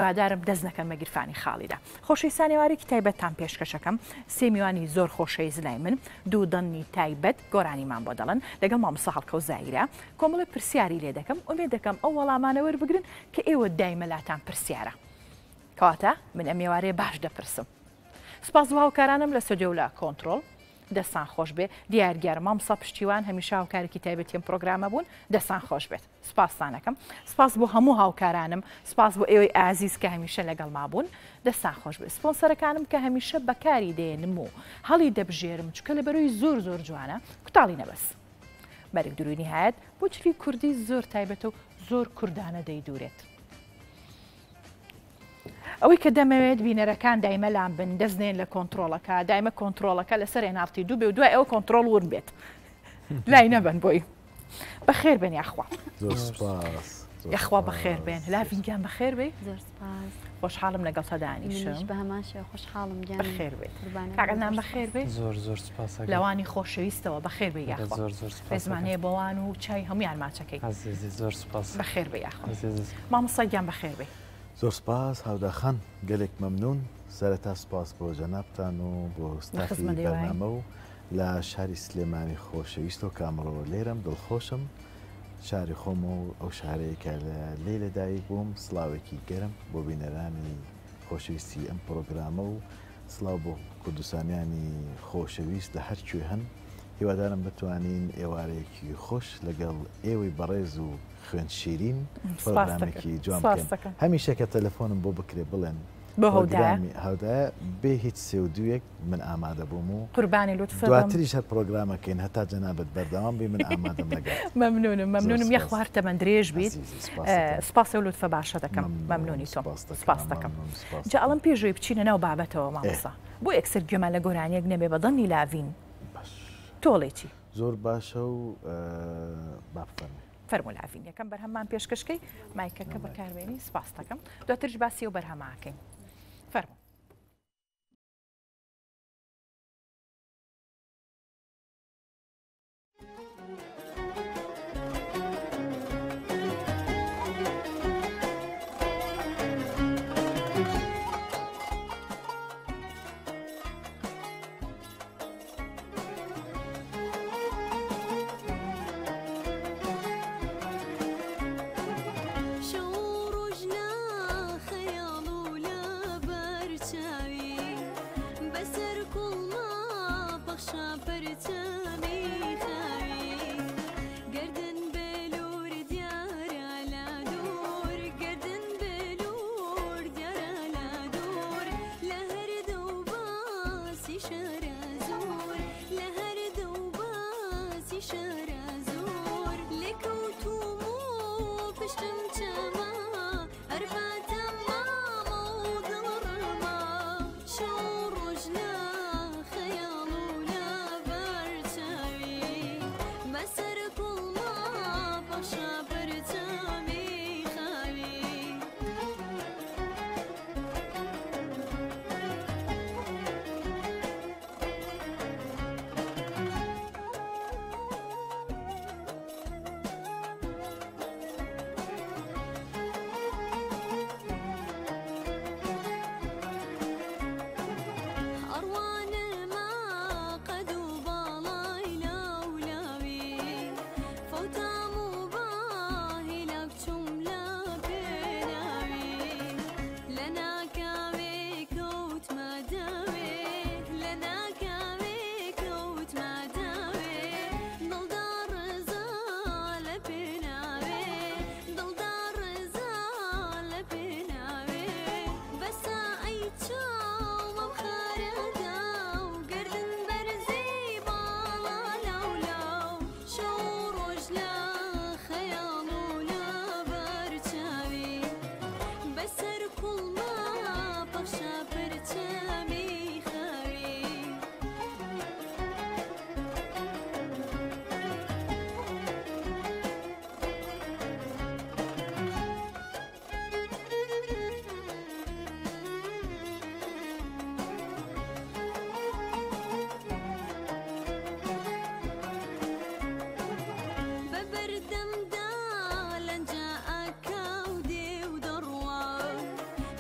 هیوادارم دەست نەکەن بە گیرفانی خاڵیدا. خۆشەویستان ئێوارێکی تایبەتتان پێشکەشەکەم سێ میوانی زۆر خۆشەویست لای من دوو دڵنی تایبەت گۆرانیمان بۆ دەڵن لەگەڵ مامۆستا هەڵکە و زایرە کۆمەڵێک پرسیاری لێ دەکەم ئومێد دەکەم ئەو وەڵامانە وەربگرن کە ئێوە دایمەلاتان پرسیارە. کەواتە من ئەم ئێوارەیە باش دەپرسم. سپاس بۆ هاوکارانم لە سۆدیۆ و لە کۆنتڕۆڵ دەستان خۆش بێت دیارگەر مامۆستا پشتیوان هەمیشە هاوکارێکی تایبەتیم پرۆگرامە بوون دەستان خۆش بێت سپاستانەکەم سپاس بۆ هەموو هاوکارانم سپاس بۆ ئێوەی ئازیز کە هەمیشە لەگەڵ مابوون دەستان خۆش بێت سپۆنسەرەکانم کە هەمیشە بەکاری دێنم و هەڵی دەبژێرم چکە لە بەرەوەی زۆر زۆر جوانە کوتاڵی نەبەس بەرێک دروی نهایەت بۆ چری کوردی زۆر تایبەت و زۆر کوردانە دەیدورێت ئەوەی کە دەمەوێت بینەرەکان دایمە لام بن دەستنێن لە کۆنتڕۆڵەکە دایمە کۆنتڕۆڵەکە لەسەر هێناڵتی دوو بێ و دوای ئەوە کۆنتڕۆڵ ورن بێت لای نەبن بۆی بەخێر بێن یاخوا یاخوا بەخێر بێن لاڤینگیان بەخێر بێ خۆشحاڵم لەگەڵ تەدانیشم بە هەماشە خۆشحاڵم گیان بەخێر بێت کاگەلنان بەخێر بێ زۆر سپاس لەوانی خۆشەویستەوە بەخێر بێ یاخوا ڕێزمانەیە بەوان و چای هەمویان ماچەکەی زۆر سپاس بەخێر بێ یاخوا مامۆستا گیان بەخێر بێ زۆر سپاس هاوداخان گەلێک مەمنون سەرەتا سپاس بۆ جەنابتان و بۆ ستافی بەرنامە و لە شاری سلێمانی خۆشەویست و کامڕۆ لێرەم دڵخۆشم شاری خۆم و ئەو شارەیەکە لە لێ لەدایک بووم سڵاوێکی گەرم بۆ بینەرانی خۆشەویستی ئەم پرۆگرامە و سڵاو بۆ کوردستانیانی خۆشەویست لە هەرکوێ هەن هیوادارم بتوانین ئێوارەیەکی خۆش لەگەڵ ئێوەی بەڕێز و خوێن شیرین پرۆگرامێکی جوان بکەین هەمیشە کە تەلەفۆنم بۆ بکرێ بڵێن بۆ هەودایە بێ هیچ سێ و دوویەک من ئامادە بووم و قوربانی لوتفە دواتریش هەر پرۆگرامەکەین هەتا جەنابەت بەردەوام بێ من ئامادەم لەگەڵ مەمنونم یەخوار تەمەند درێژ بیت سپاس و لوتفە باشە دەکەم مەمنونی تۆ سپاس دەکەم جا ئەڵم پێشوی بچینە ناو بابەتەوە مامۆستا بۆ یەکسەر گوێمان لە گۆرانیەک نەبێ بەدڵنی لاڤین تۆڵێکی زۆر باشە و بافەرمی فەرمو لاڤین یەکەم بەرهەممان پێشکەشکەی مایکەکە بەکاربێنی سپاس دەکەم دواترش باسی و بەرهەماکەین فەرمو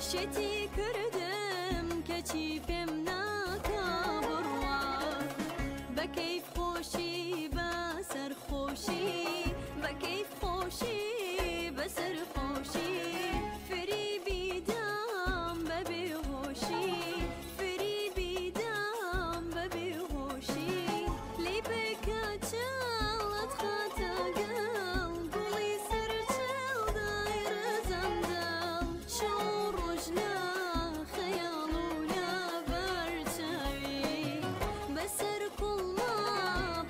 شتی کردم کەچی پێم ناکا بڕوات بە کەیف خۆشی بە سەرخۆشی بە کەیف خۆشی بە سەرخۆشی فریبی دام بە بێهۆشی فریبی دام بە بێهۆشی لێ بکە چاڵت خاتە گەڵ گوڵی سەر چاو دایرە زەمدەڵ شەو ڕۆژ لە خەیاڵ و لە بەرچاوی بەسەر کوڵما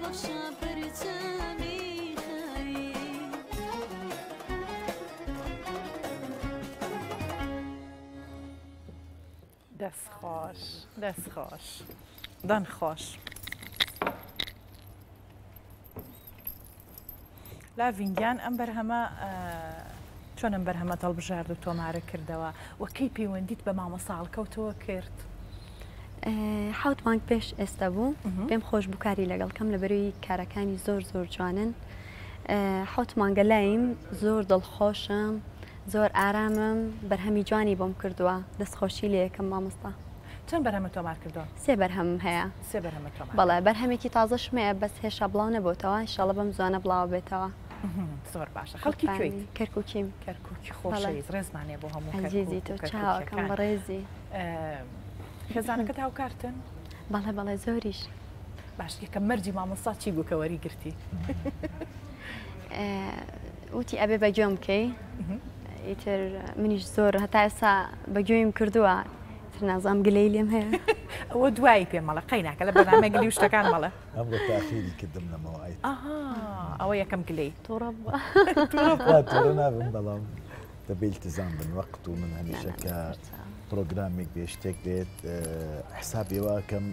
بەخشە پەرچەمی خەوی دەست خۆش دەست خۆش دەن خۆش لا ڤینگیان ئەم بەرهەمە چۆن ئەم بەرهەمە دڵبژارد و تۆمارە کردەوە وەکەی پەیوەندیت بە مامۆساڵکەوتەوە کرد حوت مانگ پێش ئێستا بوو پێم خۆش بووکاری لەگەڵکەم لەبەروی کارەکانی زۆر زۆر جوانن حوت مانگە لایم زۆر دڵخۆشم زۆر ئارامم بەرهەمی جوانی بۆم کردووە دەستخۆشی لێ یەکەم مامۆستا چەند بەرهەمە تۆمار کردووە سێ بەرهەم هەیە سێ بەرهەمە تۆمار بەڵێ بەرهەمێکی تازەشمەیە بەس هێشتا بڵاو نەبووتەوە ئینشاڵڵا بەم زوانە بڵاو بێتەوە زۆر باشە خەڵکی کوێیت کەرکووکیم کەرکووکی خۆشەویست ڕێزمانێ بۆ هەموو ئەزیزی تۆ چاوەکەم بەڕێزی خێزانەکەت هاوکارتن بەڵێ بەڵێ زۆریش باش یەکەم مەرجی مامۆستا چی بوو کە وەریگرتی وتی ئەبێ بەگوێم بکەی ئیتر منیش زۆر هەتا ئێستا بەگوێیم کردووە نازام گلەی لێم هەیە ئەوە دوایی پێم مەڵە قەی ناکە لە بەنامە گلی و شتەکان مەڵە ئەمڕۆ تاخیری کردم لەمەوەیت ئەوە یەکەم گلەی تووڕە تۆڕە نابم بەڵام دەبێت التزام بن وەقت و من هەمیشە کە پرۆگرامێک بێ شتێک بێت حسابیەوە کەم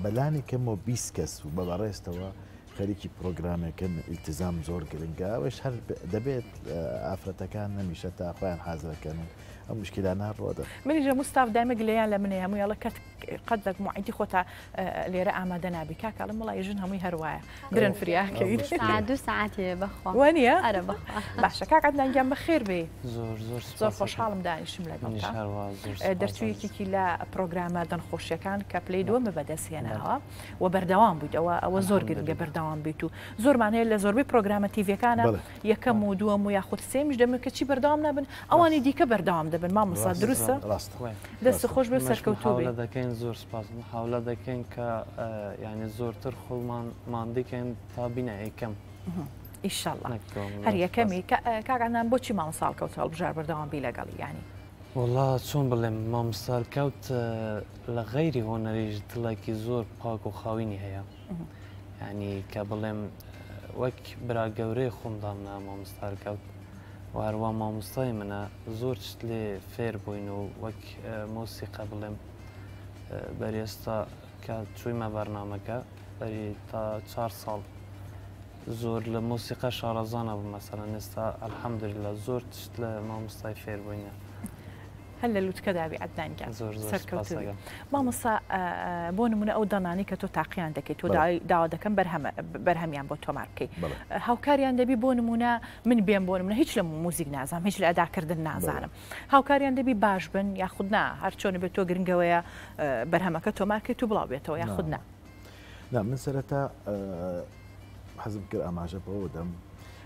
بەلانی کەمەوە 20 کەس و بەڕێستەوە خەریکی پرۆگرامێکن التزام زۆر گرنگە ئەوش هەر دەبێت ئافرەتەکان نەمیشە تا خۆیان حازەکەن و ئەم مشکلانە ڕۆدە منیژە مستاف دایمە گلەیان لە منێ هەموو یاڵە کەت قەدەک معیدی خۆتا لێرە ئامادە نابی کاکەڵم وڵای ژن هەمووی هەروایە برن فریاکەوی 2 ساعتی بەخوا وانە ئەرە بەخوا باشە کاکات نانگیان بەخێر بێ زۆر زۆر زۆر خۆشحاڵم دانیشم لەگەڵتا دەرچوویەکێکی لە پرۆگرامە دەنخۆشیەکان کە پلەی دووەمە بەدەستهێناوە و بەردەوام بوویت ئەوە زۆر گرنگە بەردەوام بیت و زۆرمان هەیە لە زۆربەی پرۆگرامە تیڤەکانە یەکەم و دووەم و یاخود سێمیش دەمە کە چی بەردەوام نەبن ئەوانی دیکە بەردەوام دەبن مامۆستا دروستە دەست خۆش بێ سەرکەوتوو بێ دەکەین زۆر سپاس حاولە دەکەین کە ینی زۆرتر خۆڵمان دیکەین تا بینە یەکەم ئیشەڵڵا هەر یەکەمی کاکانان بۆچی مامۆساڵکەوت هەڵبژار بەردەوام بی لەگەڵی ینی وڵا چۆن بڵێم مامۆستار کەوت لە غەیری هۆنەریش دڵێکی زۆر پاک و خاوینی هەیە ینی کە بڵێم وەک برا گەورەی خۆمدامنا مامۆستار کەوت و هەروە مامۆستای منە زۆر شت لێ فێر بووین و وەک مۆسیقە بڵێم بەرێستا کە چوویمە بەرنامەکە بەری تا 4 ساڵ زۆر لە مۆسیقە شارەزانە بوو مەسەلەن ئێستا ئەلحەمدولیلا زۆر شت لە مامۆستای فێر بووینە هەل لە لووتکەداوی ئەدانگە زۆر سەرکەوتوی مامۆستا بۆ نمونە ئەو دەنانی کە تۆ تاقییان دەکەیت تۆ داوا دەکەم بەرهەمیان بۆ تۆمار بکەیت هاوکاریان دەبی بۆ نمونە من بێم بۆ نمونە هیچ لە موزیک نازانم هیچ لە ئەداکردن نازانم هاوکاریان دەبی باش بن یاخود نا هەر چۆنە بێت تۆ گرنگەوەیە بەرهەمەکە تۆمارکەیت و بڵاو بێتەوە یاخود نا من سەرەتا حەزم کرد ئاماژە بەوە دەم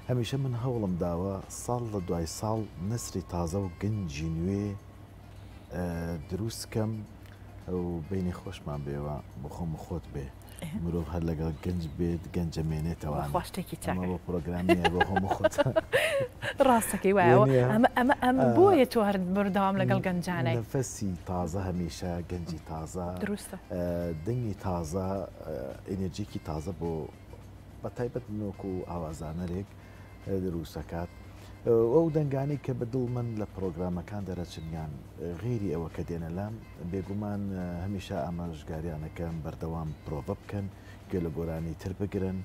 هەمیشە من هەوڵم داوە ساڵ لە دوای ساڵ نسری تازە و گەنجی نوێ دروستکەم و بینی خۆشمان بێوە بۆ خۆم خۆت بێ مرۆڤ هەر لەگەڵ گەنج بێت گەنجەمێنێتەوە خۆشتێکی بۆ پرۆگرامیە بۆ خۆم خۆت ڕاستەکەی وایەوە ئەمە بۆیە تۆ هەر بەردەوام لەگەڵ گەنجانەی نەفەسی تازە هەمیشە گەنجی تازە دروستە دەنگی تازە ئێنەرجیکی تازە بۆ بە تایبەت نۆک و ئاوازانەرێک دروستەکات ئەو دەنگانی کە بەدڵ من لە پرۆگرامەکان دەرەچنیان غیری ئەوە کە دێنە لام بێگومان هەمیشە ئاماژگاریانەکەم بەردەوام پرۆڤە بکەن گوێلەگۆرانی تر بگرن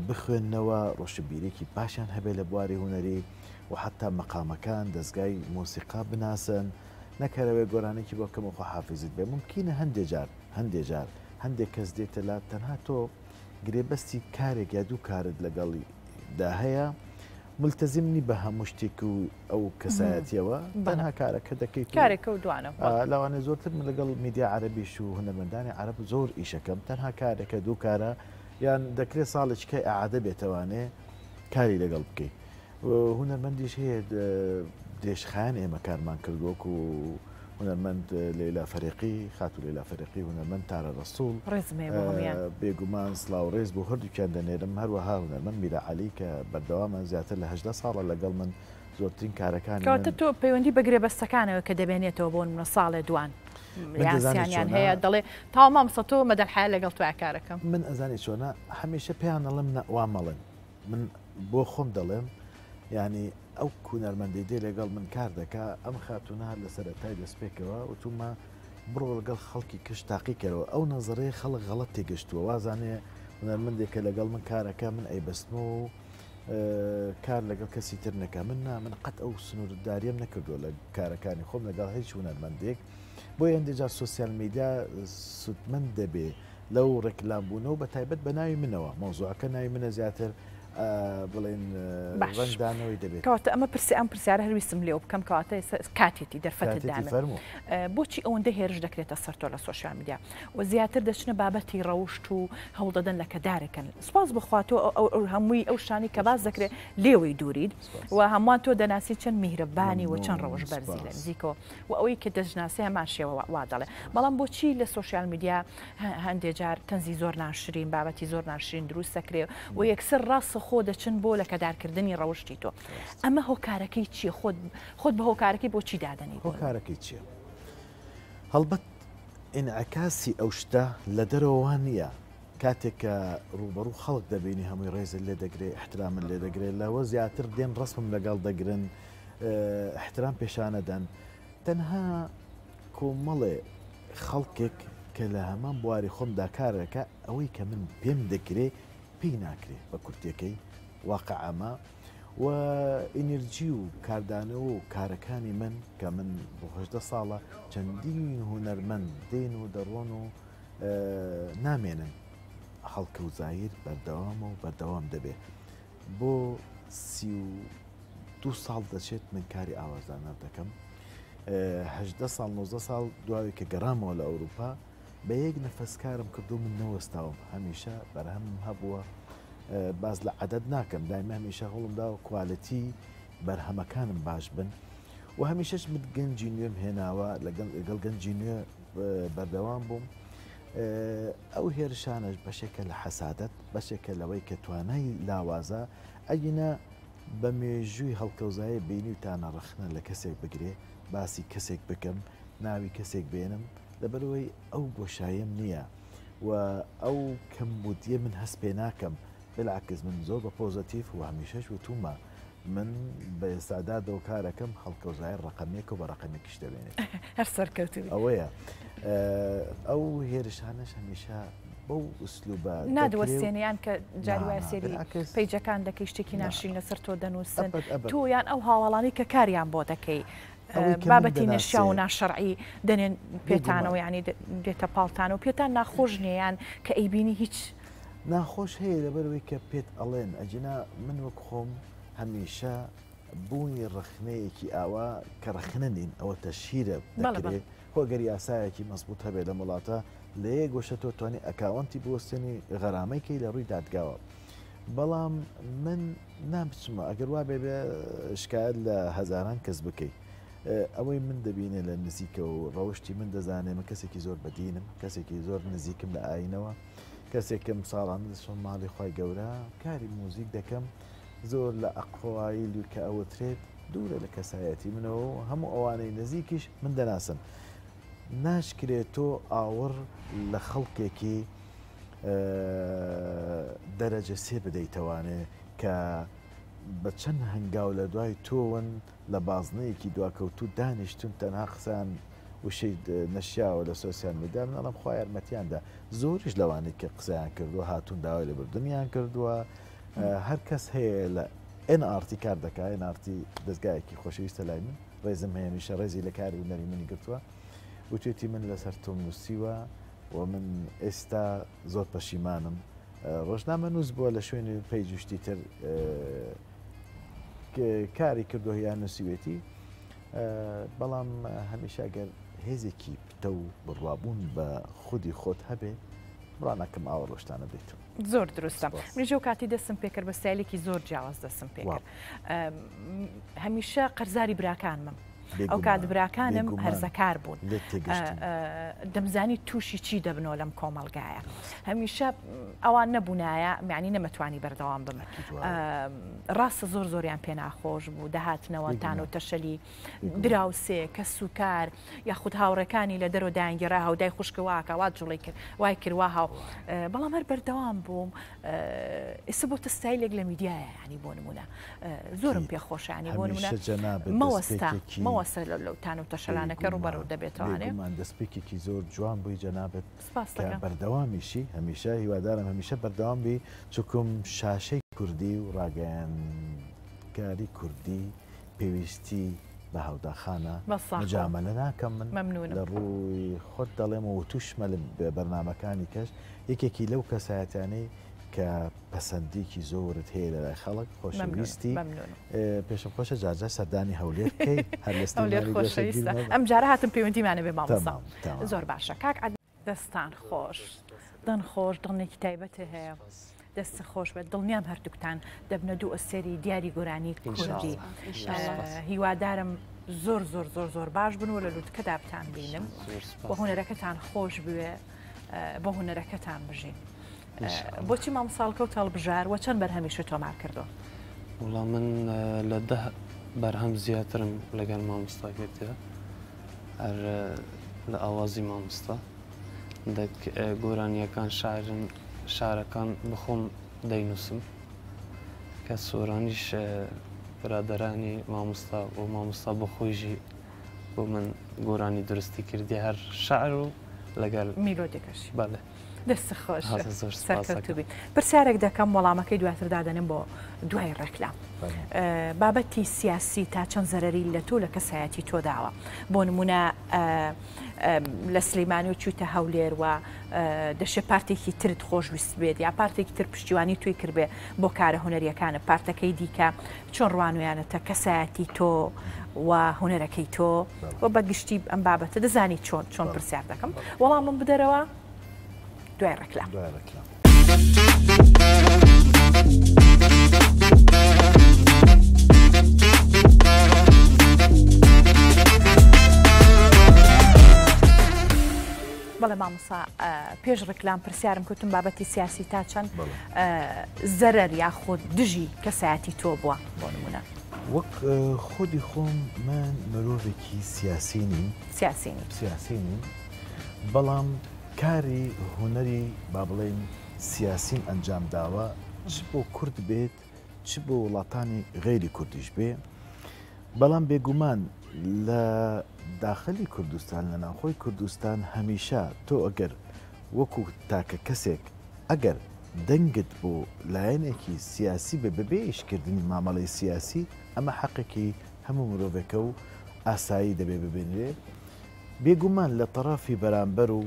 بخوێننەوە ڕۆشنبیرێکی باشیان هەبێ لە بواری هوەری و حتا مەقامەکان دەستگای مۆسیقا بناسن نەکەرەوەی گۆرانێکی بۆ کەم خۆ حافزت بێ ممکنە هەندێک جار هەندێک کەس دێتە لا تەنها تۆ گرێبەستی کارێک یا دوو کارت لەگەڵی دا هەیە ملتزمنی بە هەموو شتێک و ئەو کەسایەتیەوە تەنها کارەکە دەکەیت کارێکە و دوانە لەوانێ زۆرتر من لەگەڵ میدیا عەرەبیش و هونەرمەندانی عەرەب زۆر ئیشەکەم تەنها کارێکە دوو کارە یان دەکرێت ساڵێککە ئاعادە بێتەوانێ کاری لەگەڵ بکەیت هونەرمەندیش هەیە درێژخایان ئێمە کارمان کردووەک و هونەرمەند لەیلا فەرێقی خاتو لەیلا فەرێقی هونەرمەند تارە ڕەسوڵ بێگومان سڵاو ڕێز بۆ هەردووکیان دەنێرم هەروەها هونەرمەند میرە عەلی کە بەردەوامە زیاتر لە 18 ساڵە لەگەڵ من زۆرترین کارەکانی کەواتە تۆ پەیوەندی بەگرێ بەستەکانەوە کە دەبێنێتەوە بۆ منە ساڵێ دوان یاسیانیان هەیە دەڵێ تاوا مامسە تۆ مەدەحای لەگەڵ توای کارەکەم من ئەزانی چۆنە هەمیشە پێیان دەڵێم وا مەڵێن من بۆ خۆم دەڵێم ینی ئەو هونەرمەندی دێ لەگەڵ من کار دەکا ئەم خاتونە لە سەرەتای دەستپێکەوە وتومە بڕۆ لەگەڵ خەڵکی کەش تاقیکەرەوە ئەو نەزەڕەیە خەڵک غەڵەت تێگەشتووە وازانێ هونەرمەندێکە لەگەڵ من کارەکە من ئەیبەستنەوە و کار لەگەڵ کەسی تر نەکە من قەت ئەو سنووردداریم نەکردووە لە کارەکانی خۆم لەگەڵ هیچ هونەرمەندێک بۆ هەندێجار سوسیال میدیا سودمەند دەبێ لەو ڕێکلامبوونەوە بە تایبەت بە ناوی منەوە مۆزوعەکە ناوی منە زیاتر بڵێن ڕنگدانەوەی دەبێت کەواتە ئەمە ئەم پرسیارە هەرویستم لێو بکەم کەواتە کاتێتی دەرفەتدانە بۆچی ئەوەندە هێرش دەکرێتە سەر تۆ لە سوۆشیال میدیا و زیاتر دەچنە بابەتی ڕەوشت و هەوڵدەدەن لە کەدارێکن سپاس بخواتەوە هەمووی ئەو شتانی کە باز دەکرێت لێوەی دوورید و هەمووان تۆ دەناسی چەند میهرەبانی و چەند ڕەوش بەرزی لە نزیکەوە و ئەوەی کە دەژناسی هەمان شێوە وا دەڵێ بەڵام بۆچی لە سوۆشیال میدیا هەندێک جار تەنزی زۆر ناشرین بابەتی زۆر ناشرین دروست دەکرێت و یەکسەر ڕاستە خۆ دەچن بۆ لە کەدارکردنی ڕەوشتی تۆ ئەمە هۆکارەکەی چییە خۆت بە هۆکارەکەی بۆچی دادەنی هۆکارەکەی چییە؟ هەڵبەت ئینعکاسی ئەو شتە لە دەرەوەوان نییە کاتێککە ڕوبەڕوو خەڵک دەبینی هەمووی ڕێزت لێ دەگرێت احترامن لێ دەگرێت لەوە زیاتر دێن ڕسمم لەگەڵ دەگرن احترام پێشانەدەن تەنها کۆمەڵێ خەڵکێک کە لە هەمان بواری خۆمدا کارەکە ئەوەی کە من پێم دەکرێت پێی ناکرێت بە کورتەکەی واقعامە و ئینرجی و کاردانەوە و کارەکانی من کە من بۆ 18 ساڵە چەندین هونەرمەند دێن و دەڕۆن و نامێنن هەڵکە و زایر بەردەوامە و بەردەوام دەبێت بۆ 32 ساڵ دەچێت من کاری ئاوازدانە دەکەم 18 ساڵ 19 ساڵ دواوی کە گەڕامەوە لە ئەوروپا بە یەک نەفەسکارم کردو من نەوەستاوم هەمیشە بەرهەمم هەبووە باز لە عەدەد ناکەم دایمە هەمیشە هەوڵمدا و کوالەتی بەرهەمەکانم باش بن و هەمیشەش من گەنجی نوێم هێناوە لەگەڵ گەنجی نوێ بەردەوام بووم ئەو هێرشانەش بەشێکە لە حەسادەت بەشێکە لەوەی کە توانای لاوازە ئەگینە بە مێژووی هەڵکەوزایە بینی و تانەڕەخنە لە کەسێک بگرێ باسی کەسێک بکەم ناوی کەسێک بێنم لەبەرەوەی ئەو بۆشایم نییە و ئەو کەمبودیە من هەست پێ ناکەم بالعکس من زۆر بە پۆزەتیف و هەمیشەش وتومە من بە ئێستادادەوە کارەکەم هەڵکەوزای ڕقەمێک و بە ڕقەمێکیش دەبێنێت هەر سەرکەوتوی ئەوەیە ئەو هێرشانەش هەمیشە بەو ئوسلوبە نادوەستێنیان کە جاری وایە سێری پەیجەکان دەکەی شتێکی ناشرین لەسەر تۆ دەنووسن تۆ یان ئەو هاوڵانی کە کاریان بۆ دەکەی بابەتی نەشیا و ناشەرعی دەنێن پێتانەوە ینی دێتە پاڵتان و پێتان ناخۆش نییان کە ئەیبینی هیچ ناخۆش هەیە لەبەرەوەی کە پێت ئەڵێن ئەجنا من وەک خۆم هەمیشە بوونی ڕخنەیەکی ئاوا کە ڕخنە نین ئەوە تەشیرە دەکرێت هۆگەری یاسایەکی مەزبوط هەبێت لە وڵاتە لە یەک گۆشە تۆ توانی ئەکاونتی بوەستێنی غەرامەیکەی لە ڕووی دادگاوە بەڵام من نامچمە ئەگەر وا بێ شکایەت لە هەزاران کەس بکەیت ئەوەی من دەبینێ لە نزیکە و ڕەوشتی من دەزانێمە کەسێکی زۆر بەدینم کەسێکی زۆر نزیکم لە ئاینەوە کەسێکم ساڵان دەچۆن ماڵی خۆی گەورە کاری موزیک دەکەم زۆر لە ئەقوایل کە ئەوەترێت دوورە لە کەسایەتی منەوە هەموو ئەوانەی نزیکیش من دەناسم ناشکرێت تۆ ئاوەڕ لە خەڵکێکی دەرەجە سێ بدەیتەوانێ کە بە چەند هەنگاو لە دوای تۆون لە بازنەیەکی دواکەوتو دانیشتون تەنها قسان وشەی نەشیاوە لە سۆسیال میدیا منەڵم خوا یارمەتیاندا زۆریش لەوانەی کە قسەیان کردووە هاتوون داوای لەبردنیان کردووە هەر کەس هەیە لە NRT کار دەکات NRT دەستگایەکی خۆشەویستە لای من ڕێزم هەیەمیشە ڕێزی لە کاری هونەری منی گرتووە وتێتی من لەسەر تۆم نووسیوە و من ئێستا زۆر پەشیمانم ڕۆژنامە نووس بووە لە شوێنی پێیجوشتی تر کاری کردو یان نووسیوێتی بەڵام هەمیشە گەر هێزێکی پتە و بڕوابوون بە خودی خۆت هەبێ ڕانەکەم ئاوە ڕۆشتانە بێت زۆر دروستە منیژە و کاتی دەستم پێکرد بە سایلێکی زۆر جیاواز دەستم پێکرد هەمیشە قەرزاری براکانمم ئەو کات براکانم هەرزەکار بوون دەمزانی تووشی چی دەبنەوە لەم کۆمەڵگایە هەمیشە ئەوان نەبوونایە میانی نەمەتوانی بەردەوام بم ڕاستە زۆر زۆریان پێ ناخۆش بوو دەهاتنەوەتان و تەشەلی دراوسێ کە سوکار یاخود هاوڕەکانی لە دەرەوە دایانگەڕا هەودای خوشکە واکە وا جوڵی کرد وای کردوا هاو بەڵام هەر بەردەوام بووم ئێستا بۆ تەستایلێک لە میدیایە ینی بۆ نمونە زۆرم پێخۆشانی بۆ نمونە مەوەستە لەو تان و تەشەلانەکە ڕوبەرەوە دەبێتەوەێ دەستپێکێکی زۆر جوان بووی جەنابەت بەردەوامیشی هەمیشە هیوادارم هەمیشە بەردەوام بی چکم شاشەی کوردی و ڕاگەیانکاری کوردی پێویستی بە هەوداخانە مجامەلە ناکەم من لە ڕووی خۆت دەڵێمەوە توشمە لە بەرنامەکانی کەش یەکێکی لەو کەسایەتانەی کە پەسەندێکی زۆرت هەیە لە لای خەڵک خۆشەویستی پێشم خۆشە جارجار سەردانی هەولێر بکەی هەر خۆشەویستە ئەم جارە هاتم پەیوەندیمانە بێ مامۆستا زۆر باشە کاک دەستان خۆش دڵ خۆش دڵنێکی تایبەتە هەیە دەست خۆش بێت دڵنیام هەردووکتان دەبنە دوو ئەسێری دیاری گۆرانی کوردی هیوادارم زۆر زۆر زۆر زۆر باش بنەوە لە لووتکەدا بتان بینم بە هونەرەکەتان خۆش بوێ بە هونەرەکەتان بژین بۆچی مامۆساڵکە و تەڵبژار وە چەند بەرهەمیشە تۆمار کردەوە وڵام من لە 10 بەرهەم زیاترم لەگەڵ مامۆستا کردە هەر لە ئاوازی مامۆستا گۆرانیەکان شارەکان بخۆم دەینووسم کە سۆرانیش برادەرانی مامۆستا و مامۆستا بە خۆیژی بۆ من گۆرانی درستی کردی هەر شعر و لەگەڵ میلۆدیەکەشی بەڵێ دەست خۆش سەرکەوتوبی پرسیارێک دەکەم وەڵامەکەی دواتر دادەنم بۆ دوای ڕێکلام بابەتی سیاسی تا چەند زەرەری لە تۆ لە کەسایەتی تۆ داوە بۆ نمونە لە سلەیمانی و چووتە هەولێر و دەشێ پارتێکی ترت خۆشویست بێت یا پارتێکی تر پشتیوانی توی کردبێ بۆ کارە هونەریەکانە پارتەکەی دیکە چۆن ڕوانویانەتە کەسایەتی تۆ و هونەرەکەی تۆ و بەگشتی ئەم بابەتە دەزانی چۆن پرسیار دەکەم وەڵامم بدەرەوە دوای ڕێکلام بەڵێ مامۆستا پێش ڕێکلام پرسیارم کوتم بابەتی سیاسی تا چەند زەرەر یاخۆ دژی کەسایەتی تۆ بووە بۆ نمونە وەک خودی خۆم من مرۆڤێکی سیاسینی بەڵام کاری هوەری با بڵێن سیاسیم ئەنجام داوە چ بۆ کورد بێت چ بۆ وڵاتانی غێری کوردیش بێ بەڵام بێگومان لە داخلی کوردستان لە ناوخۆی کوردستان هەمیشە تۆ ئەگەر وەکو تاکە کەسێک ئەگەر دەنگت بۆ لایەنێکی سیاسی بە بەبێ ئیشکردنی مامەڵەی سیاسی ئەمە حەقێکی هەموو مرۆڤێکە و ئاسایی دەبێ ببێنرێ بێگومان لە تەرافی بەرامبەر و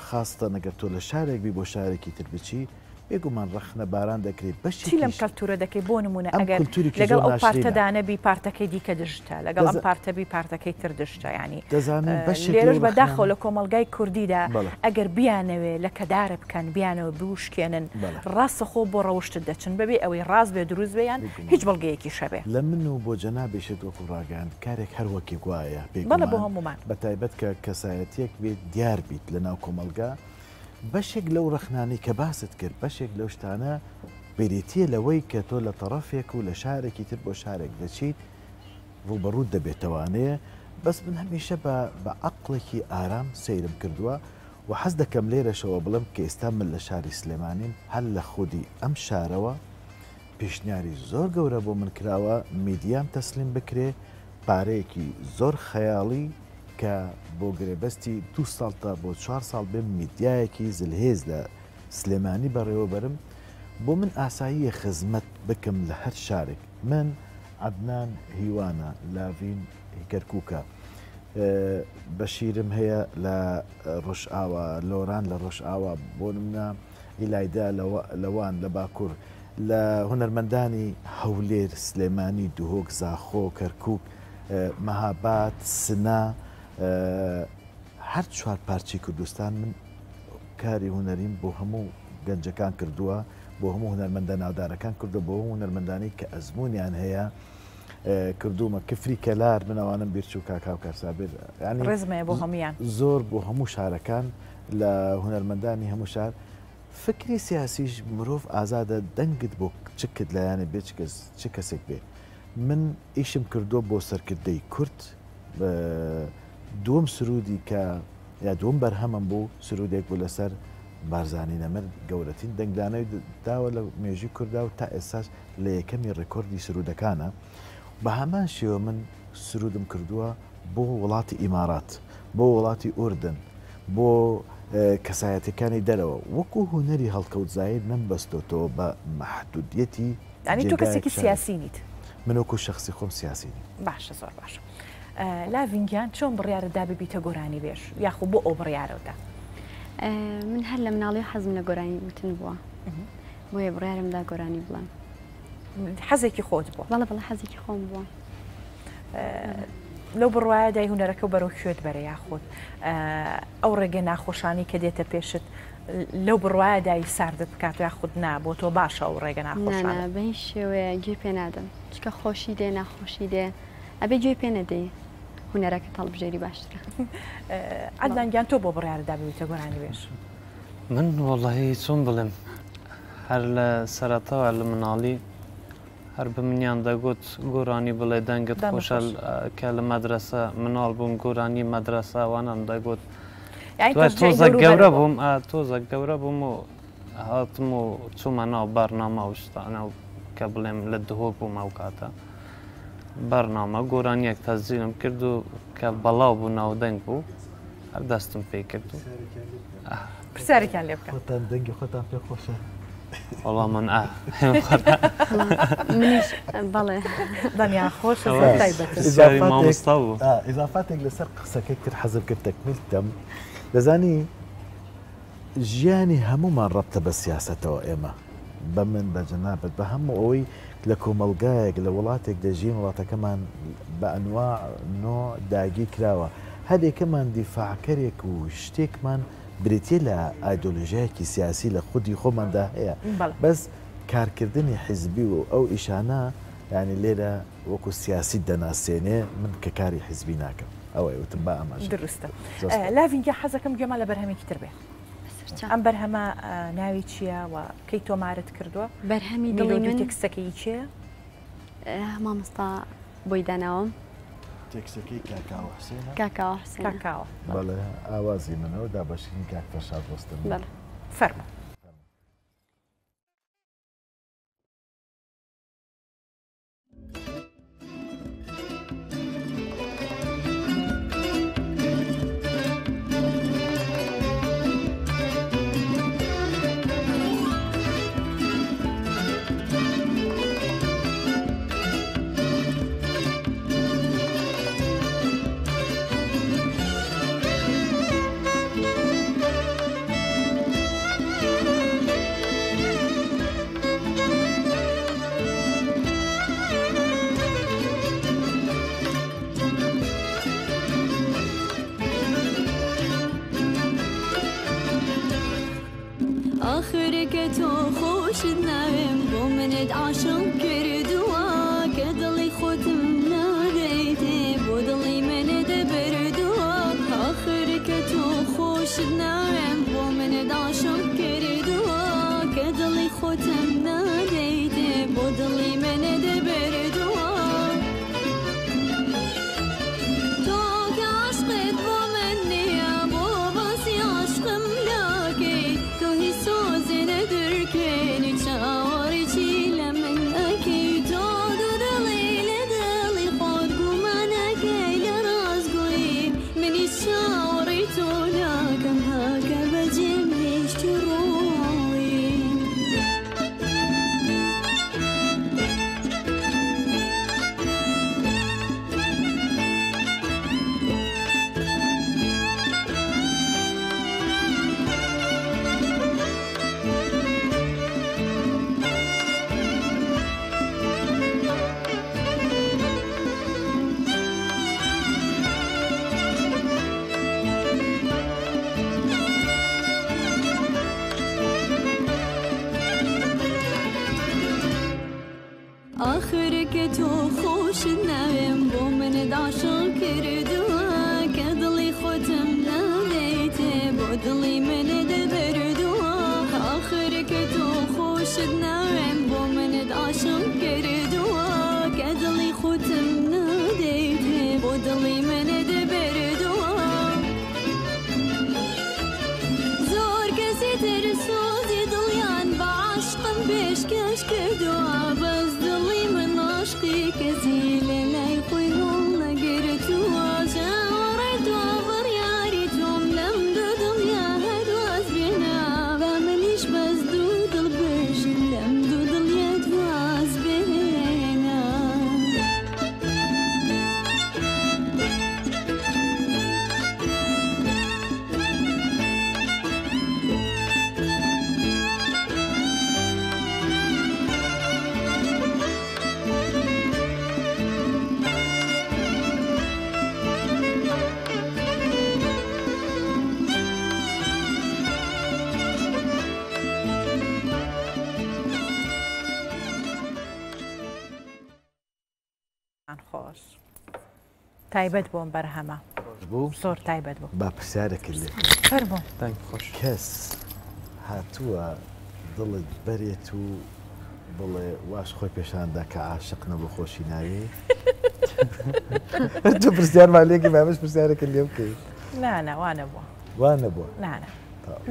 خاستە نەگەر تۆ لە شارێک بی بۆ شارێکی تر بچی بێگومان ڕەخنە باران دەکرێت بەشی لەم کەلتورە دەکەی بۆ نمونە ئەگەر لەگەڵ ئەو پارتەدانەبی پارتەکەی دیکە دژتە لەگەڵ ئەم پارتەبی پارتەکەی تر دژتە ینی لێرەش بەداخەوە لە کۆمەلگای کوردیدا ئەگەر بیانەوێ لە کەدارە بکەن بیانەوە بوشکێنن ڕاستە خۆ بۆ ڕەوشتت دەچن بەبێ ئەوەی ڕاست بێ دروست بێیان هیچ بەڵگەیەکی شەبێ لە من و بۆ جەنابێشت وەکو ڕاگەان کارێک هەروەکی گوایە بەڵە بۆ هەمومان بەتایبەت کە کەسایەتیەک بێت دیار بیت لە ناو کۆمەلگا بەشێک لەو ڕەخنانی کە باست کرد بەشێک لەو شتانە بریتە لەوەی کە تۆ لە تەرەفێک و لە شارێکی تر بۆ شارێک دەچیت ڕوبەڕوود دەبێتەوانەیە بەس من هەمیشە بە عەقڵێکی ئارام سەیرم کردووە و حەز دەکەم لێرەشەوە بڵم کە ئێستا من لە شاری سلێمانیم هەر لە خودی ئەم شارەوە پێشنیاری زۆر گەورە بۆ من کراوە میدیام تەسلیم بکرێ پارەیەکی زۆر خەیاڵی کە بۆ گرێبەستی 2 ساڵ تا بۆ 4 ساڵ بێم میدیایەکی زلهێز لە سلێمانی بەڕێوەبەرم بۆ من ئاساییە خزمەت بکەم لە هەر شارێک من عەدنان هیوانە لاڤین کەرکووکە بەشیرم هەیە لە ڕۆژئاوا لۆران لە ڕۆژئاوا بۆ نمونە ئیلایدا لەوان لە باکوور لە هونەرمەندانی هەولێر سلێمانی دوهۆک زاخۆ کەرکووک مەهاباد سنا هەر چوار پارچی کوردستان من کاری هوەریم بۆ هەموو گەنجەکان کردووە بۆ هەموو هونەرمەندە ناودارەکان کردو بۆ هونەرمەندانی کە ئەزممویان هەیە کردومە کفری کەلار منەوانم بیرچوو کاکاو کارسابێت ینی ڕێزمەیە بۆ هەمویان زۆر بۆ هەموو شارەکان لە هونەرمەندانی هەموو شار فکری سیاسیش مرۆڤ ئازادە دەنگت بۆ چکت لایەنە بێ چ کەسێک بێ من ئیشم کردو بۆ سەرکردەی کورد دووەم سرودی کە یا دووەم بەرهەمم بوو سرودێک بوو لەسەر بارزانانی نەمەر گەورەترین دەنگدانەوەی داوە لە مێژوی کووردا و تا ئێستاش لە یەکەمی ڕێکۆردی سرودەکانە بە هەمان شێوە من سرودم کردووە بۆ وڵاتی ئیمارات بۆ وڵاتی ئوردن بۆ کەسایەتەکانی دەرەوە وەکو هوەری هەڵکەوتزاید نەمبەستۆتەوە بە مەحدودیەتی ینی تۆ کەسێکی سیاسی نیت من وەکو شخصی خۆم سیاسینی باشە زۆر باشە لاڤینگیان چۆن بڕیارەدا ببیتە گۆرانی بێژ یاخۆ بۆ ئەو بڕیارەوەدا من هەر لە مناڵی حەزم لە گۆرانی وتن بووە بۆیە بڕیارمدا گۆرانی بڵم حەزێکی خۆت بووە بەڵە بەڵە حەزێکی خۆم بووە لەو بڕواایە دای هوەرەکە بەرەو کوێت بەرە یاخۆت ئەو ڕێگە ناخۆشانی کە دێتە پێشت لەو بڕواایە دای ساردت بکات یاخود نا بۆ تۆ باشە ئەو ڕێگە ناخۆشانە بە هیچ شێوەیە گوێ پێ نادەم چکە خۆشی دێ ناخۆشی دێ ئەبێ گوێ پێ نەدەی هوەرەکە تەڵبژێری باشترە عەدنانگیان تۆ بۆ بڕیارەدا ببیتە گۆرانی بێژ من وەڵاهی چۆن بڵێم هەر لە سەرەتاوە لە مناڵی هەر بە منیان دەگوت گۆرانی بڵێ دەنگت خۆشە کە لە مەدرسە مناڵ بووم گۆرانی مەدرسەوانم دەگوت تۆزە گەورە بووم تۆزە گەورە بووم و هاتم و چوومە ناو بەرنامە و شتانە و کە بڵێم لە دهۆ بووم ئەو کاتە بەرنامە گۆرانیەک تەزیرم کرد و کە بەڵاو بوو ناودەنگ بوو هەر دەستم پێی کرد و پرسیارێکیان لێ بکە خۆتان دەنگی خۆتان پێ خۆشە وەڵام من منیش بەڵێ دنیا خۆشە تایبەتە مامۆستا بوو ئیزافاتێک لەسەر قسەکەی کرد حەزم کرد تەکمیلتەم دەزانی ژیانی هەمومان ڕەبتە بە سیاسەتەوە ئێمە بە من بە جەنابەت بە هەموو ئەوەی لە کۆمەلگایەک لە وڵاتێک دەژین وڵاتەکەمان بە ئەنواع نۆ داگیر کراوە هەرێکەمان دیفاعکەرێک و شتێکمان برێتێ لە ئایدۆلۆژیایەکی سیاسی لە خودی خۆماندا هەیە بەس کارکردنی حیزبی و ئەو ئیشانە ینی لێرە وەکو سیاسی دەناسێنێ من کە کاری حیزبی ناکەم ئەوەی وتم با ئەماژ درستە لاڤینگیا حەزەکەم گوێمان لە بەرهەمێکی تر بێ ئەم بەرهەمە ناوی چییە و کەی تۆمارت کردووە بەرهەمی دڵی من تێکستەکەی چییە مامۆستا بۆی داناوم تێکسەکەی کاکاوە حسێنە کاکاوە حسێن کاکاوە بەڵێ ئاوازی منەوە دابەشینی کاک فەرشاد وەستم فەرمە آخرك تو خوش نایم بو منت عاشق کردوا که دلی خودم نادیده بو دلی من دبردوا آخرك تو خوش نایم بو منت عاشق کردوا که دلی خودم نادیده بو دلی من دبردوا تو که عشقت بو من نیا بو باسی عشقم لاکی تو هی سوزی ندر کنی چاوری چی لمن اکی تو دو دلی لدلی خود گو من اکی لراز گوی منی چاوری تو لاکم ها که بجیم هیچ روی دڵی منت بردووە ئاخرکە تۆ خۆشت ناوێم بۆ منت عاشق کردووە کە دڵی خۆتم نادەیتێ بۆ دڵی منت بردووە زۆر کەسی تر سۆزی دڵیان بە عاشقم پێشکەش کردووە بەس دڵی من عاشقی کەسی لە لای خۆی هەڵ نەگرتووە ژاوەڕێ تۆ بڕیاری تۆم لەم دوو دڵیا هەرواز بێنە بە منیش بەس دوو دڵ بژم لەم دوو دڵیت واز بێنە خۆش تایبەت بۆم بەرهەمە بوو زۆر تایبەت بوو با پرسیارێکت لێ فەرموو دەنگ خۆش کەس هاتووە دڵت بەرێت و بڵێ واش خۆی پێشاندا کە عاشق نەبوو خۆشی ناوێ تو پرسیارمان لێکی بامەش پرسیارێکت لێ بکەیت نانە وانە بووە وانە بووە نانە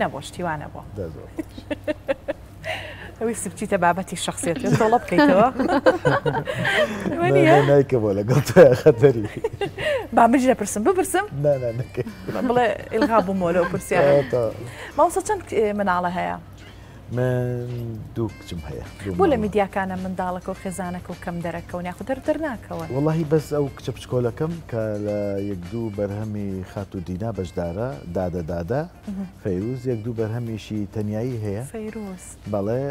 نەبوو شتی وانە بووە دەزۆ ئەوی سبچیتە بابەتی شخصیەتی تۆڵە بکەیتەوە نایکە بۆ لەگەڵ تۆ خەتەری با منی نەپرسم بپرسم نەکەی بڵێ ئیلغا بوومەوە لەو پرسیارە مامۆستا چەند مناڵە هەیە من دوو کچم هەیە بۆ لە میدیاکانە منداڵەکە و خێزانەکە و کەم دەرەکەون یاخود دەرناکەوە وڵی بەس ئەو کچە پچکۆلەکەم کە لە یەک دوو بەرهەمی خات و دینا بەشدارە دادەدادا فەیروز یەک دوو بەرهەمیشی تەنایی هەیە فەیروز بەڵێ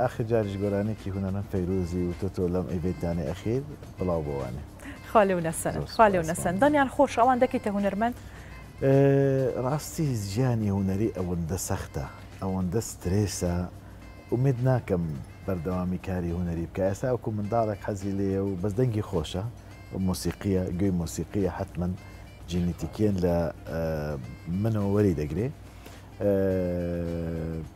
ئاخر جاریش گۆرانێکی هوەنە فەیروزی و تۆ لەم ئەیڤێتدانی ئەخیر بڵاو بۆوانێ خاڵێ و نەسەن خاڵێ و نەسەن دەنیان خۆش ئەوان دەکەیتە هونەرمەند ڕاستی ژیانی هوەری ئەوەندە سەختە ئەوەندە سترێسە ومێد ناکەم بەردەوامی کاری هوەری بکە ئێستا وەکو منداڵێک حەزی لێە و بەس دەنگی خۆشە مۆسیقیە گوێی مۆسیقیە حتمما جینیتیکێن لە منەوە وەری دەگرێ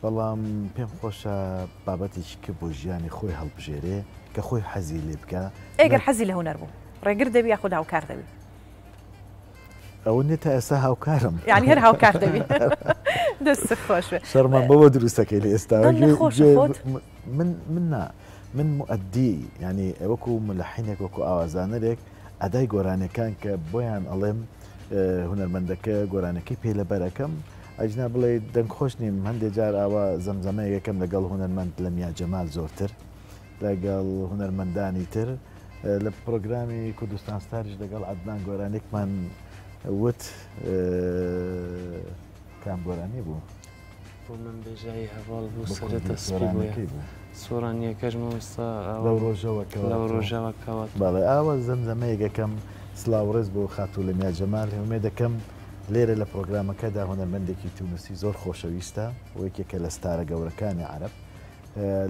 بەڵام پێم خۆشە بابەتێکی کە بۆ ژیانی خۆی هەڵبژێرێ کە خۆی حەزی لێ بکە ئەگەر حەزی لە هوەر بوو ڕێگر دەبی یاخود هاوکار دەبی ئەو نیە تا ئێستا هاوکارم یعنی هەر هاوکار دەبی دەست خۆش شەرمان بەوە دروستەکەی لە ئێستا من مؤدی ینی وەکو ملەحینێک وەکو ئاوازانەرێک ئەدای گۆرانەکان کە بۆیان ئەڵێم هونەرمەندەکە گۆرانەکەی پێ لە بەرەکەم ئەجنا بڵێ دەنگ خۆش نیم هەندێک جار ئاوا زەمزەمەیەکەم لەگەڵ هونەرمەند لە میا جەمال زۆرتر لەگەڵ هونەرمەندانی تر لە پرۆگرامی کوردستان ستاریش لەگەڵ عەدنان گۆرانێکمان وت کام گۆرانی بوو بۆ من بێژایی هەواڵ بوو سەرەتا سپی بووە سۆرانیەکەش مەوەستا لەو ڕۆژەوەکەوت بەڵێ ئاوە زەمزەمەیەکەکەم سلااوڕێز بۆ خاتوو لە میا جەمال هێمێ دەکەم لێرە لە پرۆگرامەکەدا هونەرمەندێکی تونوسی زۆر خۆشەویستە و یەکێکە لە ستارە گەورەکانی عەرەب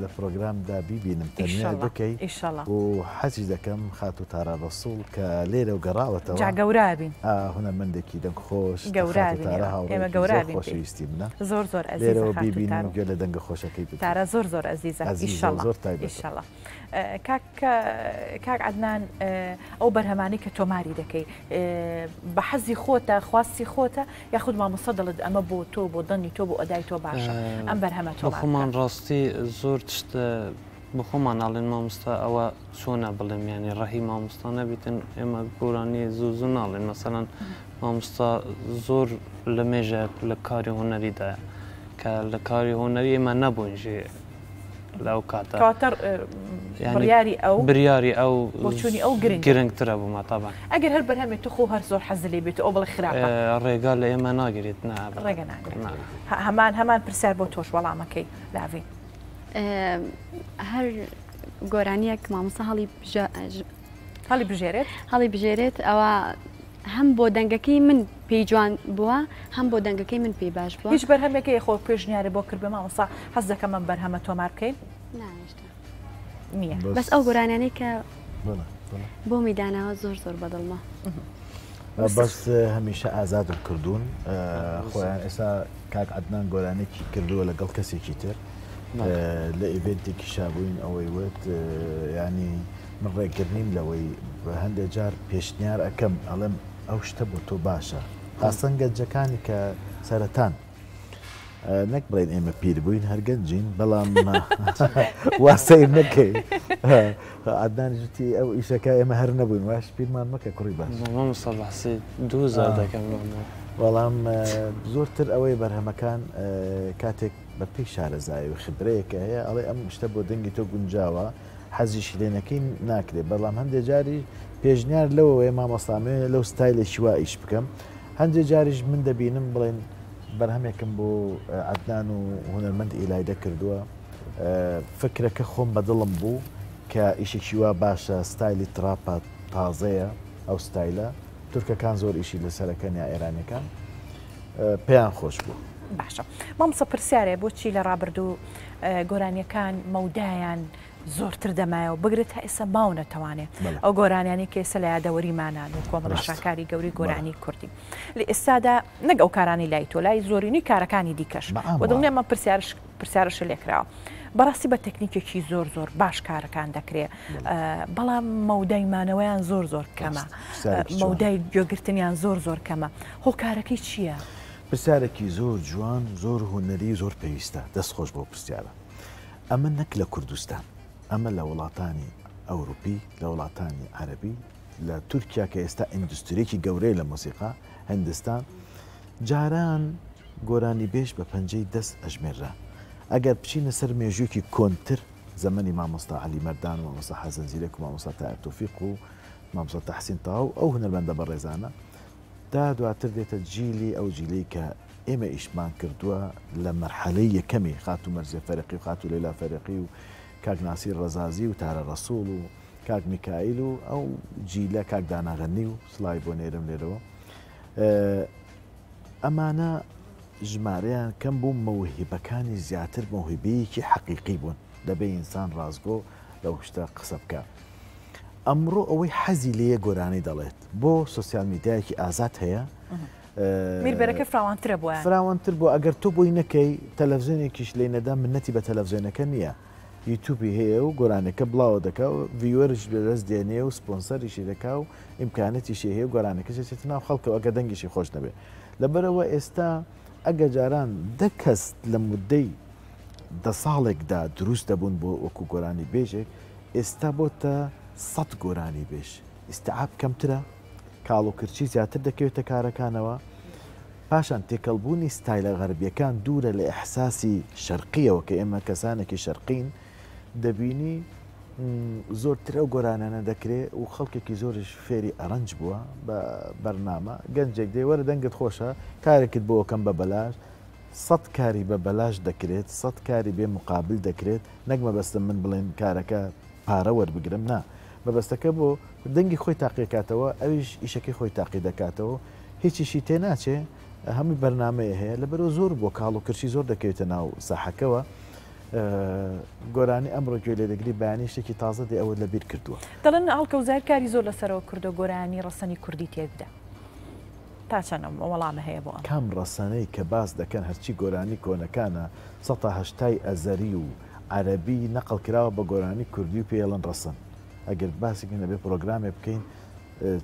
لە پرۆگرامدا بیبینم تەنیا بکەیت و حەزی دەکەم خات و تارا ڕەسوڵ کە لێرە و گەڕاوەتەوە گەورابین هونەرمەندێکی دەنگ خۆش ئێمە گەورابین خۆشەویستی منە زۆر زۆر لێرەوە بیبینم گوێ لە دەنگە خۆشەکەی تارە زۆر زۆر ئەزیزە زۆر تایبەت کاک عەدنان ئەو بەرهەمانی کە تۆماری دەکەی بە حەزی خۆتە خواستی خۆتە یاخود مامۆستا دەڵێت ئەمە بۆ تۆ بۆ دەنگی تۆ بۆ ئەدای تۆ باشە ئەم بەرهەمە تۆ خۆمان ڕاستی زۆر تشتە بە خۆمان ناڵێن مامۆستا ئەوە چۆنە بڵێم ینی ڕەهی مامۆستا نەبیتن ئێمە گۆرانی زوو ناڵێن مەسەڵەن مامۆستا زۆر لە مێژە لە کاری هوەریدایە کە لە کاری هوەری ئێمە نەبوونژێ لەو کاتە بریاری ئەو بۆچوونی ئەو گرنگترە بوومە تابان ئەگەر هەر بەرهەمێت تو خۆ هەر زۆر حەزلی بێت ئەو بڵێ خراپە ڕێگا لە ئێمە ناگرێت ڕێگە ناگرێت هەمان پرسیار بۆ تۆش وەڵامەکەی لاوی هەر گۆرانیەک مامۆستا هەڵی بژێرێت ئەوە هەم بۆ دەنگەکەی من پێی جوان بووە هەم بۆ دەنگەکەی من پێی باش بووە هیچ بەرهەمێکی خۆ پێشنیارە بۆ کرد بە مامۆستا حەز دەکەم من بەرهەمە تۆمار بکەین نییە بەس ئەو گۆرانانەی کە بۆ میدانەوە زۆر بەدڵمە بەس هەمیشە ئازادم کردوون خۆیان ئێستا کاک عەدنان گۆرانێکی کردووە لەگەڵ کەسێکی تر لە ئیڤێنتێکی شابووین ئەوەی وت ینی من ڕێگرنیم لەوەی هەندێک جار پێشنیار ئەەکەم ئەڵێم ئەو شتە بۆ تۆ باشە ئاسەنگە جەکانی کە سەرەتان نەک بڵێن ئێمە پیر بووین هەرگەنجین بەڵام واسەی نەکەی عەدنانی ژوتی ئەو ئیشەکە ئێمە هەر نەبووین واش پیرمان مەکە کوڕی باش مامۆستا 2000 دەکەم بەڵام زۆرتر ئەوەی بەرهەمەکان کاتێک بە پێی شارەزای خبرەیەکە هەیە ئەڵێ ئەم شتە بۆ دەنگی تۆ گونجاوە حەزیشی لێنەکەی ناکرێت بەڵام هەندێک جاری پێشنیار لەوەیە مامۆستامێ لەو ستایلێکی وا ئیش بکەم هەندێک جاریش من دەبینم بڵێن بەرهەمێکم بۆ عەدنان و هونەرمەند ئیلایدە کردووە فکرەکە خۆم بەدڵم بوو کە ئیشێکی وا باشە ستایلی تراپە تازەیە ئەو ستایلە تورکەکان زۆر ئیشی لەسەرەکەن یا ئێرانەکان پێیان خۆش بوو باشە مامسە پرسیارێ بۆچی لە ڕابردوو گۆرانیەکان مەودایان زۆرتر دەمایەوە بگرێت تا ئێستا ماونەتەوانێت ئەو گۆرانیانی کە ئێستا لە یادەوەریمانان و کۆمەڵە شاکاری گەوری گۆرانی کوردی لە ئێستادا نەک ئەو کارانی لای تۆ لای زۆرینی کارەکانی دیکەش بۆ دڵنیە ئەمە پرسیارش لێکراوە بەڕاستی بە تەکنیکێکی زۆر زۆر باش کارەکان دەکرێت بەڵام مەودایمانەوەیان زۆر زۆر کەمە مەودای گوێگرتنیان زۆر زۆر کەمە هۆکارەکەی چییە؟ پرسیارێکی زۆر جوان زۆر هونەری زۆر پێویستە دەستخۆش بۆ پرسیارە ئەمە نەک لە کوردستان ئەمە لە وڵاتانی ئەوروپی لە وڵاتانی عەربی لە تورکیا کە ئێستا ئیندوستریەکی گەورەی لە مۆسیقا هەندستان جاران گۆرانی بێژ بە پەنجەی دەست ئەژمێررا ئەگەر بچینە سەر مێژووکی کۆنتر زەمەنی مامۆستا عەلی مەردان و مامۆستا حەسەن زیرەک و مامۆستا تایب تۆفیق و مامۆستا تەحسین تاو ئەو هونەرمەندە بەڕێزانە دا دواتر دێتە جیلی ئەو جیلی کە ئێمە ئیشمان کردووە لە مەرحەلەی یەکەمی خاتو مەرزێ فەرقی و خاتو لەیلا فەرقی و کاک ناسیر ڕەزازی و تارە ڕەسوڵ و کاک میکائیل و ئەو جیلە کاک داناغەنی و سڵای بۆ نێرم لێرەوە ئەمانە ژمارەیان کەم بوو مەوهیبەکانی زیاتر مەوهیبەیەکی حەقیقی بوون دەبێ ئینسان ڕازگۆ لەو شتە قسە بکە ئەمڕۆ ئەوەی حەزی لێیە گۆرانی دەڵێت بۆ سوسیال میدیایەکی ئازاد هەیە میربەرەکە فراوانترە بووە فراوانتر بۆ ئەگەر تۆ بۆی نەکەی تەلەڤزیۆنێکیش لێ نەدا منەتی بە تەلەڤزیۆنەکە نییە یوتیوبی هەیە و گۆرانەکە بڵاوە دەکا و ڤیوەرش بەدەست دێنێ و سپۆنسەریشی دەکا و ئیمکانەتیشی هەیە و گۆرانەکە چێت ناو خەڵکەوە ئەگە دەنگیشی خۆش نەبێ لەبەرەوە ئێستا ئەگە جاران دە کەس لە مودەی دە ساڵێکدا دروست دەبوون بۆ وەکو گۆرانی بێژێک ئێستا بۆتە 100 گۆرانی بێژ ئیستعاب کەمترە کاڵ و کرچی زیاتر دەکەوێتە کارەکانەوە پاشان تێکەڵبوونی ستایلە غەربیەکان دوورە لە ئەحساسی شەرقیەوە کە ئێمە کەسانێکی شەرقین دەبینی زۆرتر ئەو گۆرانانە دەکرێت و خەڵکێکی زۆرش فێری ئەرەنج بووە بە بەرنامە گەنجێک دێ وەرە دەنگت خۆشە کارێکت بۆ کەم بە بەلاش 100 کاری بە بەلاش دەکرێت 100 کاری بێ مقابل دەکرێت نەک مەبەستە من بڵێن کارەکە پارە وەربگرم نا مەبەستەکە بۆ دەنگی خۆی تاقیکاتەوە ئەویش ئیشەکەی خۆی تاقی دەکاتەوە هیچیشی تێناچێ هەمووی بەرنمەیە هەیە لەبەرەوە زۆر بۆ کاڵ و کرشی زۆر دەکەوێتە ناو ساحەکەەوە گۆرانی ئەمڕۆ گوێ لێ دەگری بەیانی شتێکی تازە دێ ئەوە لەبیر کردووە دەڵێن ئاڵکەوزار کاری زۆر لەسەرەوە کردو گۆرانی ڕەسەنی کوردی تێکدا تا چەندە وەڵامە هەیە بۆ کام ڕەسەنەی کە باس دەکەن هەرچی گۆرانی کۆنەکانە 180 ئەزەری و عەرەبی نەقڵ کراوە بە گۆرانی کوردی و پێڵەن ڕەسەن ئەگەر باسێکی نەبێ پرۆگرامێ بکەین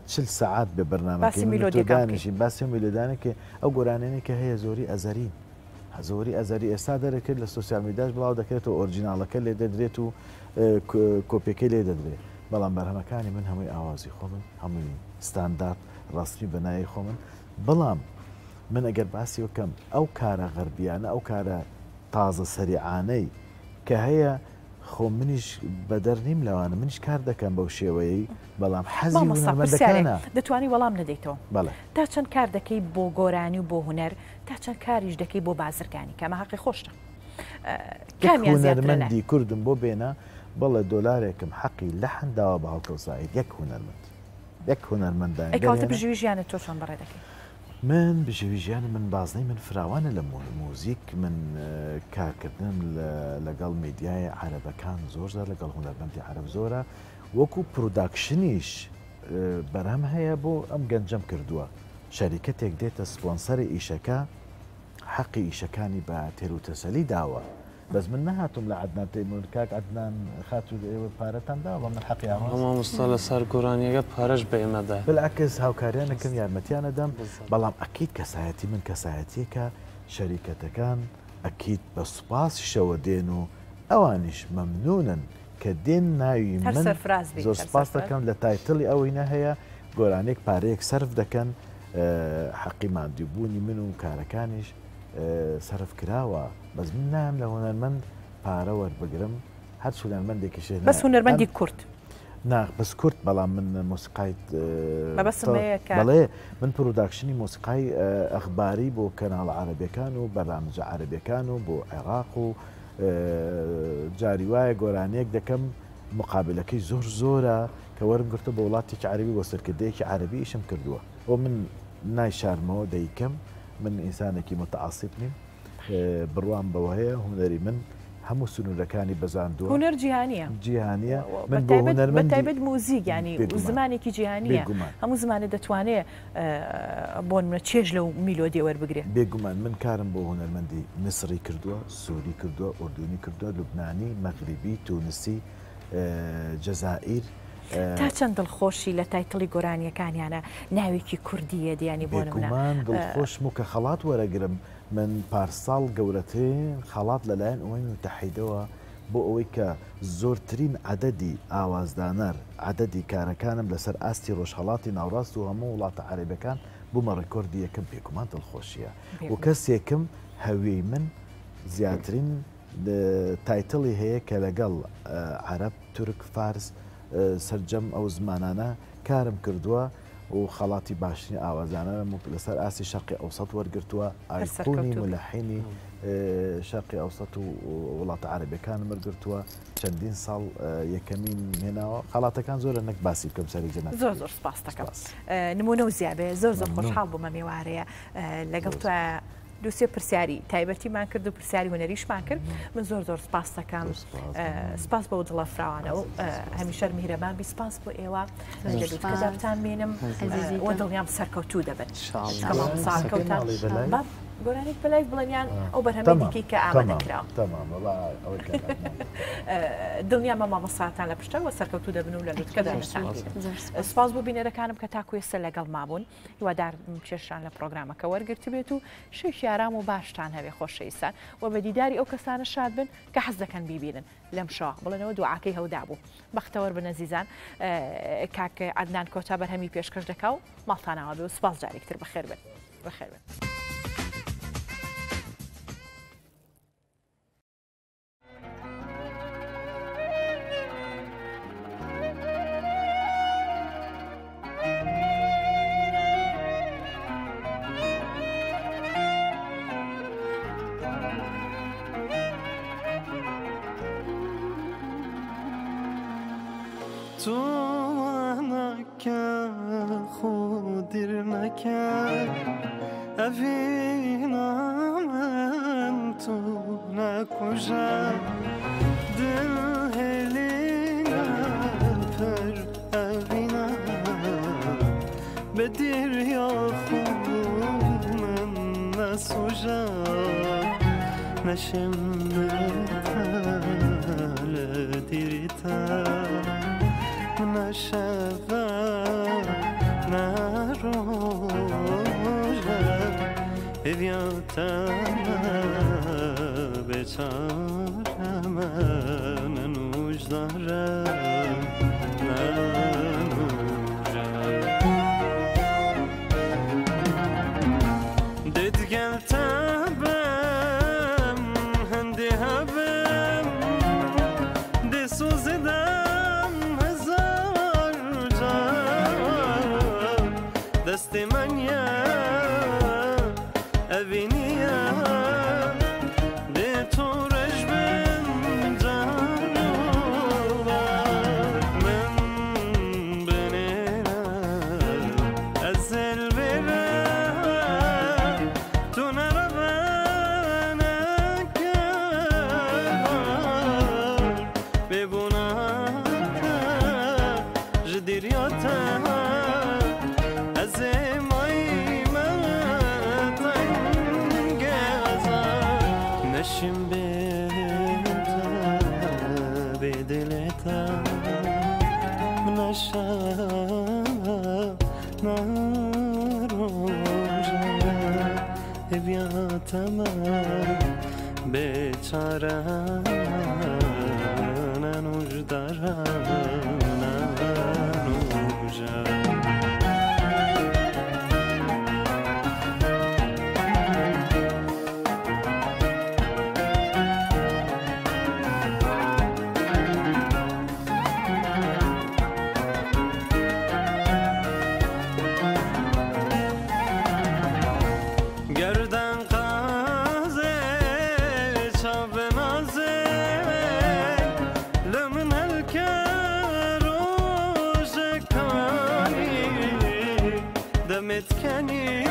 40 ساعات بە بەرنامەکەدانیشین باسی میلۆدانێکە ئەو گۆرانێنی کە هەیە زۆری ئەزەرین زۆری ئەزەری ئێستا دەرەکرد لە سوسیال میدیاش بڵاو دەکرێتەوە ئۆرجیناڵەکە لێ دەدرێت و کۆپێکەکەی لێ دەدرێت بەڵام بەرهەمەکانی من هەمووی ئاوازی خۆمن هەمووی ستاندارد ڕاستمی بەنایی خۆمن بەڵام من ئەگەر باسی وەکەم ئەو کارە غەربیانە ئەو کارە تازە سەریعانەی کە هەیە خۆ منیش بەدەرنیم لەوانە منیش کار دەکەم بەو شێوەیەی بەڵام حەزی هونەرمەندەکانە دەتوانی وەڵام نەدەیتەوە تا چەند کار دەکەی بۆ گۆرانی و بۆ هونەر تا چەند کاریش دەکەی بۆ بازرگانی کەمە حەقی خۆشتە هونەرمەندی کوردم بۆ بێنە بەڵێ دۆلارێکم حەقی لە هەنداوە بە هەڵکەوسایی یەک هونەرمەندان ئەکاتە بژوی ژیانت تۆ چۆن بەڕێ دەکەی من بژێوی ژیان من بازنەی من فراوانە لە مۆزیک من کارکردن لەگەڵ میدیای عەرەبەکان زۆرە لەگەڵ هونەرمەندی عەرەب زۆرە وەکو پرۆداکشنیش بەرهەم هەیە بۆ ئەم گەنجەم کردووە شەریکەتێک دێتە سپۆنسەری ئیشەکە حەقی ئیشەکانی بە تێروتەسەلی داوە بەس من نەهاتم لە عەدنان تەیمور کاک عەدنان خاتو ئێوە پارەتان داوە من حەقی مامۆستا لەسەر گۆرانیەکە پارەش بە ئێمەدا بالعکس هاوکاریانەکەم یارمەتیانەدەم بەڵام ئەکید کەسایەتی من کەسایەتیەکە شەریکەتەکان ئەکید بە سوپاسیشەوە دێن و ئەوانیش مەمنونن کە دێن ناوی من زۆر سپاس دەکەم لە تایتڵی ئەوەی هەیە گۆرانێک پارەیەک سەرف دەکەن حەقی مادیبوونی من و کارەکانیش سەرف کراوە بەس من نام لە هونەرمەند پارە وەربگرم هەر هونەرمەندێکیش بەس هونەرمەندی کورد بەس کورد بەڵام من مۆسیقای بەڵێ من پرۆداکشنی مۆسیقای ئەخباری بۆ کەناڵ عەرەبیەکان و بەرنامجە عەرەبیەکان و بۆ عێراق و جاری وایە گۆرانێک دەکەم مقابلەکەی زۆر زۆرە کە وەرم گرتە بە وڵاتێکی عەرەبی بۆ سەرکردەیەکی عەرەبی ئیشم کردووە بۆ من نایشارمەوە دەیکەم من ئینسانێکی متعاسب نیم بڕوام بەوە هەیە هونەری من هەموو سنوورەکانی بەزاندووە هونەر جیهانیە جیهانیە من بۆ هونەرمەند بەتایبەت موزیک ینی زمانێکی جیهانیە هەموو زمانە دەتوانێت بۆ منە چێژ لەو میلۆدی وەربگرێت بێگومان من کارم بۆ هونەرمەندی میسری کردووە سووری کردووە ئوردونی کردووە لوبنانی مەغریبی تونسی جەزائیر تا چەند دڵخۆشی لە تایتڵی گۆرانیەکانیانە ناوێکی کوردیە دیانی بۆ بێگومان دڵخۆشم و کە خەڵات وەرەگرم من پارساڵ گەورەترین خەڵات لەلایەن ئەوەی متحیدەوە بۆ ئەوەی کە زۆرترین عەدەدی ئاوازدانەر عەدەدی کارەکانم لەسەر ئاستی ڕۆژهەڵاتی ناوڕاست و هەموو وڵاتە عەرەبیەکان بوومە ڕێکۆردی یەکەم بێگومان دڵخۆشیە و کەسێکم هەویی من زیاترین تایتڵی هەیە کە لەگەڵ عەرەب تورک فارس سەرجەم ئەو زمانانە کارم کردووە و خەڵاتی باشنی ئاوازانە لەسەر ئاسی شەرقی ئەوسەد وەرگرتووە ئایقونی ملەحینی شەرقی ئەوسەد و وڵاتە عەرەبیەکانم وەرگرتووە چەندین ساڵ یەکەمین هێناوە خەڵاتەکان زۆرە نەک باسی بکەم سەری جەناب زۆر سپاس دەکەم نمونە و زیابێ زۆر خۆشحاڵ بوومە میوارەیە لەگەڵ تو دووسێ پرسیاری تایبەتیمان کرد و پرسیاری هونەریشمان کرد من زۆر سپاس دەکەم سپاس بۆ دڵە فراوانە و هەمیشە میهرەبان بی سپاس بۆ ئێوە کەدابتان بێنم وە دڵنیام سەرکەوتوو دەبن ساکەوتان گۆرانێک بەلای بڵێنیان ئەو بەرهەمە دیکەی کە ئامادەکراوە دڵنیامە مامۆستاتان لە پشتەوە سەرکەوتوو دەبن و لە لوتکەدا سپاس بۆ بینەرەکانم کە تاکو ئێستا لەگەڵ مابوون هیوادار کێشان لە پرۆگرامەکە وەرگرت بێت و شەوی ئارام و باشتان هەوێ خۆشەویستان و بە دیداری ئەو کەسانە شاد بن کە حەز دەکەن بیبینن لەم شەوە بڵێنەوە دوعاکەی هەودا بوو بەختەوەر بن ئەزیزان کاک عەدنان کۆتا بەرهەمی پێشکەش دەکا و ماڵتانەوە بێ و سپاس جارێکتر بەخێر بن بەخێر بن. تو نکه خودیر نکه اوینم تو نکجه دل هلینا پر اوینم بدیر یا خود من نسوجه نشم نتال دیریتا نشوه نروژه اویاتم بچارم ننوش دارم ننوژه ددگل تبم هنده هبم ده سوزدم دست من یا اوینیا ده تو رجبن جانو من بنیرم از البرم تو نروانه کرد ببونم جدیریاتم بیاتم بیچاره ننوش دارم ننوشم متکنی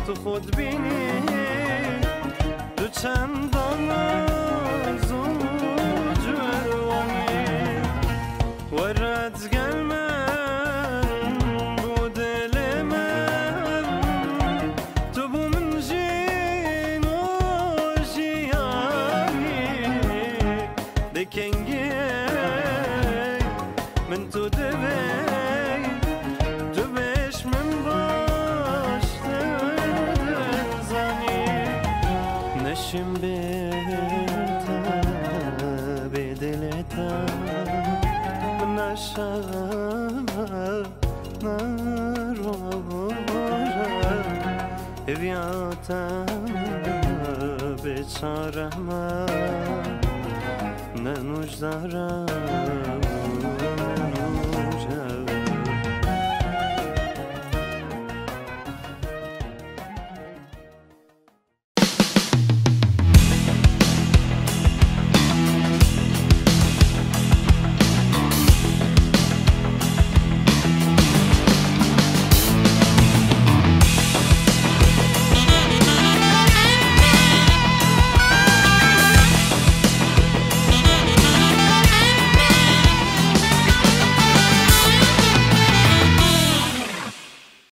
تو خود بینی دو چندان زوج جوانی ورد گلمن بو دل من تو بو من جین و جیانی دکنگی من تو دوی نشم بیتا به دلتا نشم نروارم بیاتا بیچارم ننوش دارم